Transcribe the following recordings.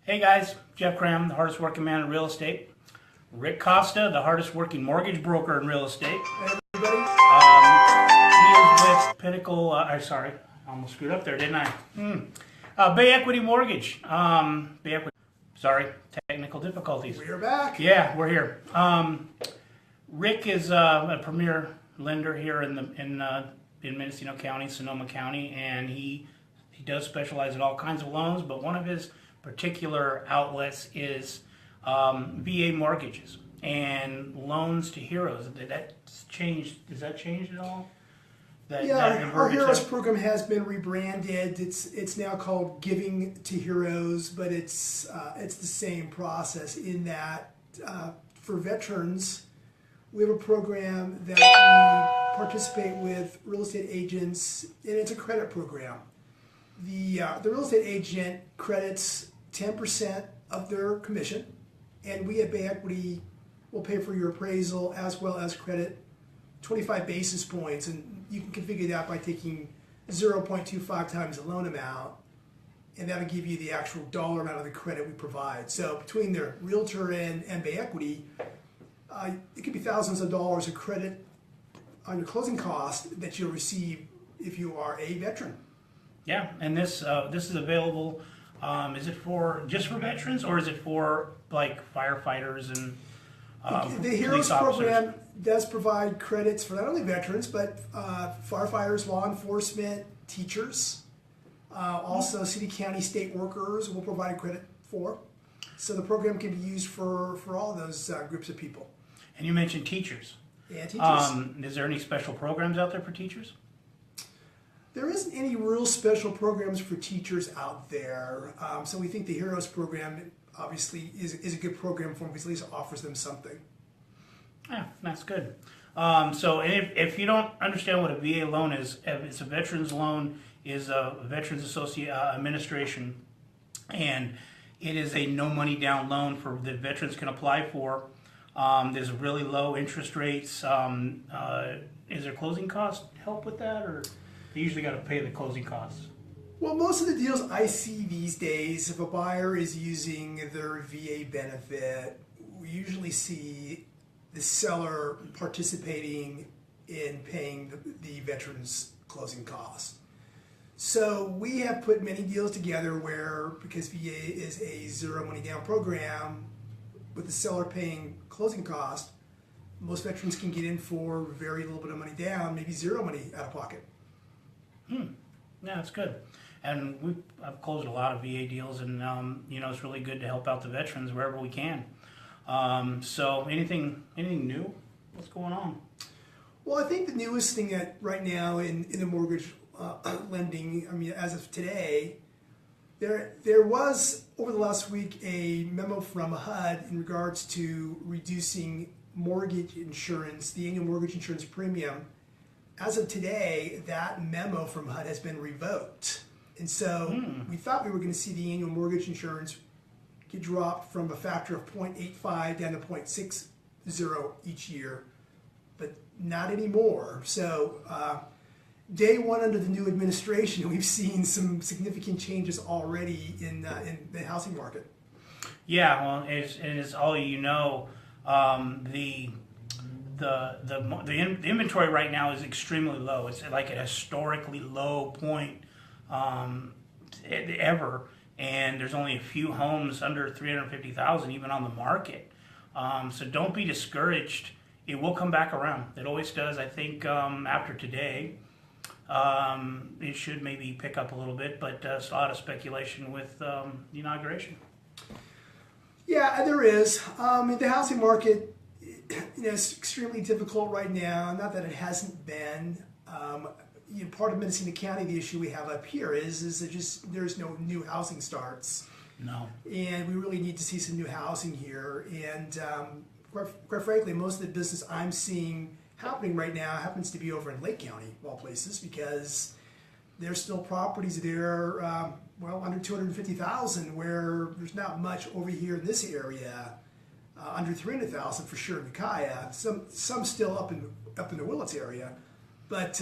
Hey guys, Jeff Kram, the hardest working man in real estate. Rick Costa, the hardest working mortgage broker in real estate. Hey everybody. He is with Pinnacle, sorry, I almost screwed up there, didn't I? Bay Equity Mortgage. Sorry, technical difficulties. We're back. Yeah, we're here. Rick is a premier lender here in Mendocino County, Sonoma County, and he does specialize in all kinds of loans, but one of his particular outlets is VA mortgages and loans to heroes. That's changed. Has that changed at all? Our Heroes program has been rebranded. It's now called Giving to Heroes, but it's the same process in that for veterans, we have a program that we participate with real estate agents, and it's a credit program. The real estate agent credits 10% of their commission, and we at Bay Equity will pay for your appraisal as well as credit 25 basis points, and you can configure that by taking 0.25 times the loan amount, and that'll give you the actual dollar amount of the credit we provide. So between the realtor and Bay Equity, it could be thousands of dollars of credit on your closing cost that you'll receive if you are a veteran. Yeah, and this is available. Is it just for veterans, or is it for like firefighters and the Heroes program does provide credits for not only veterans but firefighters, law enforcement, teachers, also city, county, state workers will provide credit for. So the program can be used for all of those groups of people. And you mentioned teachers. Yeah, teachers. Is there any special programs out there for teachers? There isn't any real special programs for teachers out there. So we think the Heroes program obviously is a good program for them because at least it offers them something. Yeah, that's good. So if you don't understand what a VA loan is, it's a veterans loan, is a Veterans Associate Administration, and it is a no money down loan for that veterans can apply for. There's really low interest rates. Is there closing costs help with that, or they usually got to pay the closing costs? Well, most of the deals I see these days, if a buyer is using their VA benefit, we usually see the seller participating in paying the veteran's closing costs. So we have put many deals together where, because VA is a zero money down program, with the seller paying closing costs, most veterans can get in for very little bit of money down, maybe zero money out of pocket. Yeah, that's good. And I've closed a lot of VA deals, and it's really good to help out the veterans wherever we can. So anything new? What's going on? Well, I think the newest thing that right now in the mortgage lending, I mean, as of today, there was over the last week a memo from HUD in regards to reducing mortgage insurance, the annual mortgage insurance premium. As of today, that memo from HUD has been revoked. And so we thought we were going to see the annual mortgage insurance get dropped from a factor of 0.85 down to 0.60 each year, but not anymore. So day one under the new administration, we've seen some significant changes already in the housing market. Yeah, well, it's all you know. The inventory right now is extremely low. It's like a historically low point ever, and there's only a few homes under 350,000 even on the market. So don't be discouraged. It will come back around. It always does. I think after today, it should maybe pick up a little bit, but it's a lot of speculation with the inauguration. Yeah, there is. The housing market, it's extremely difficult right now. Not that it hasn't been. Part of Mendocino County, the issue we have up here is that there's no new housing starts. No. And we really need to see some new housing here. And quite frankly, most of the business I'm seeing happening right now happens to be over in Lake County, of all places, because there's still properties there, under 250,000, where there's not much over here in this area. Under 300,000 for sure in Ukiah. Some still up in the Willits area, but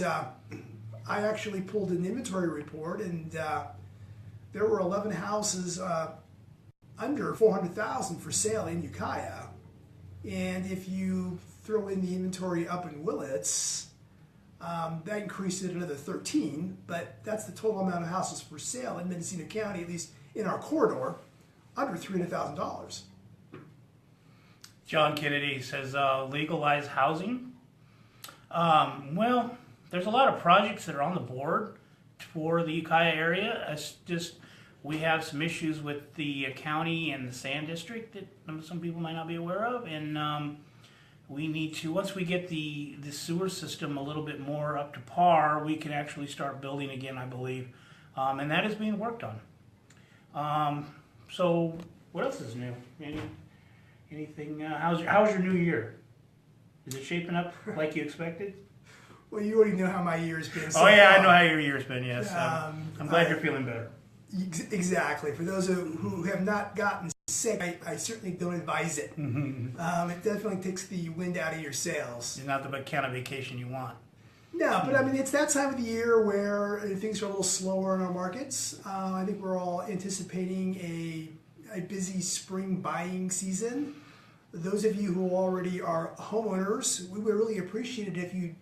I actually pulled an inventory report, and there were 11 houses under 400,000 for sale in Ukiah. And if you throw in the inventory up in Willits, that increased it another 13, but that's the total amount of houses for sale in Mendocino County, at least in our corridor, under $300,000. John Kennedy says legalize housing. Well, there's a lot of projects that are on the board for the Ukiah area. It's just we have some issues with the county and the sand district that some people might not be aware of, and we need to, once we get the sewer system a little bit more up to par, we can actually start building again, I believe, and that is being worked on. So what else is new? Anything? How's your new year? Is it shaping up like you expected? Well, you already know how my year's been. So I know how your year's been. Yes, I'm glad you're feeling better. Exactly. For those who have not gotten sick, I certainly don't advise it. It definitely takes the wind out of your sails. It's not the kind of vacation you want. No, but I mean, it's that time of the year where things are a little slower in our markets. I think we're all anticipating a busy spring buying season. Those of you who already are homeowners, we would really appreciate it if you'd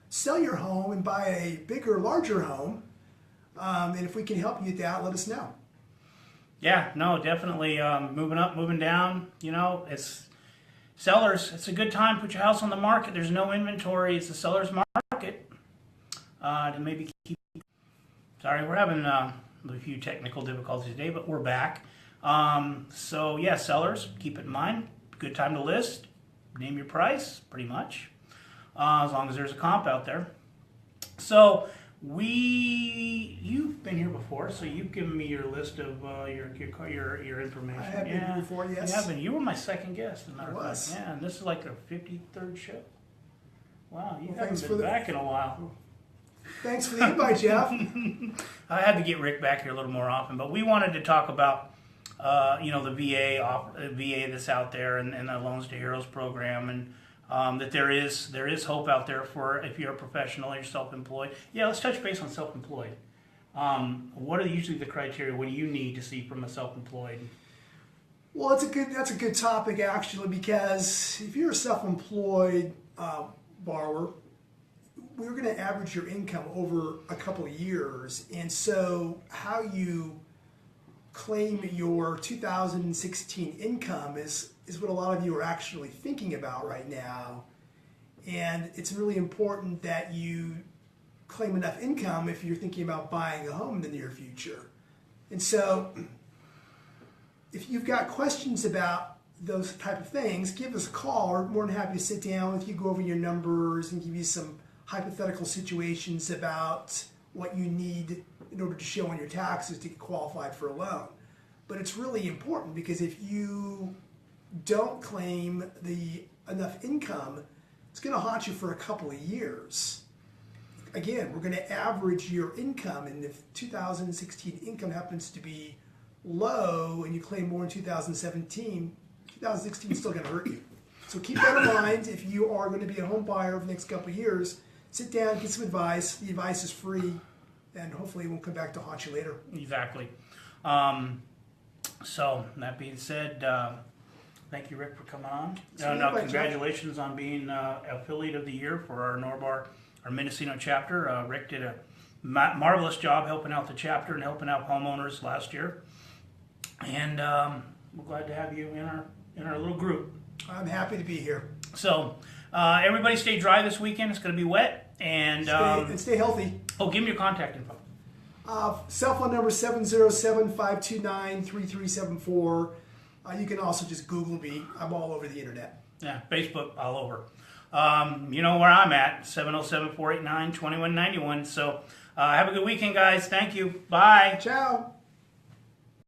sell your home and buy a bigger, larger home. And if we can help you with that, let us know. Yeah, no, definitely moving up, moving down. You know, it's sellers. It's a good time to put your house on the market. There's no inventory. It's a seller's market. To maybe keep. Sorry, we're having a few technical difficulties today, but we're back. So yeah, sellers, keep it in mind. Good time to list. Name your price, pretty much, as long as there's a comp out there. So you've been here before, so you've given me your list of your information. I have been here before, yes. You have been. You were my second guest, as a matter of fact. was. Yeah, and this is like our 53rd show. Wow, you Well, haven't been back in a while. Thanks for the invite, Jeff. I had to get Rick back here a little more often, but we wanted to talk about the VA that's out there and the Loans to Heroes program, and that there is hope out there for if you're a professional or you're self-employed. Yeah, let's touch base on self-employed. What are usually the criteria? What do you need to see from a self-employed? Well, that's a good topic actually, because if you're a self-employed borrower, we're going to average your income over a couple of years, and so how you claim your 2016 income is what a lot of you are actually thinking about right now. And it's really important that you claim enough income if you're thinking about buying a home in the near future. And so if you've got questions about those type of things, give us a call. We're more than happy to sit down with you, go over your numbers, and give you some hypothetical situations about what you need in order to show on your taxes to get qualified for a loan. But it's really important, because if you don't claim enough income, it's going to haunt you for a couple of years. Again, we're going to average your income, and if 2016 income happens to be low and you claim more in 2017, 2016 is still going to hurt you. So keep that in mind. If you are going to be a home buyer over the next couple of years, sit down, get some advice. The advice is free, and hopefully it won't come back to haunt you later. Exactly. So that being said, thank you, Rick, for coming on. Congratulations on being affiliate of the year for our Norbar, our Mendocino chapter. Rick did a marvelous job helping out the chapter and helping out homeowners last year, and we're glad to have you in our little group. I'm happy to be here. So everybody stay dry this weekend. It's going to be wet, and stay healthy. Oh, give me your contact info. Cell phone number 707-529-3374. You can also just Google me. I'm all over the internet. Yeah, Facebook, all over. You know where I'm at, 707-489-2191. So have a good weekend, guys. Thank you. Bye. Ciao.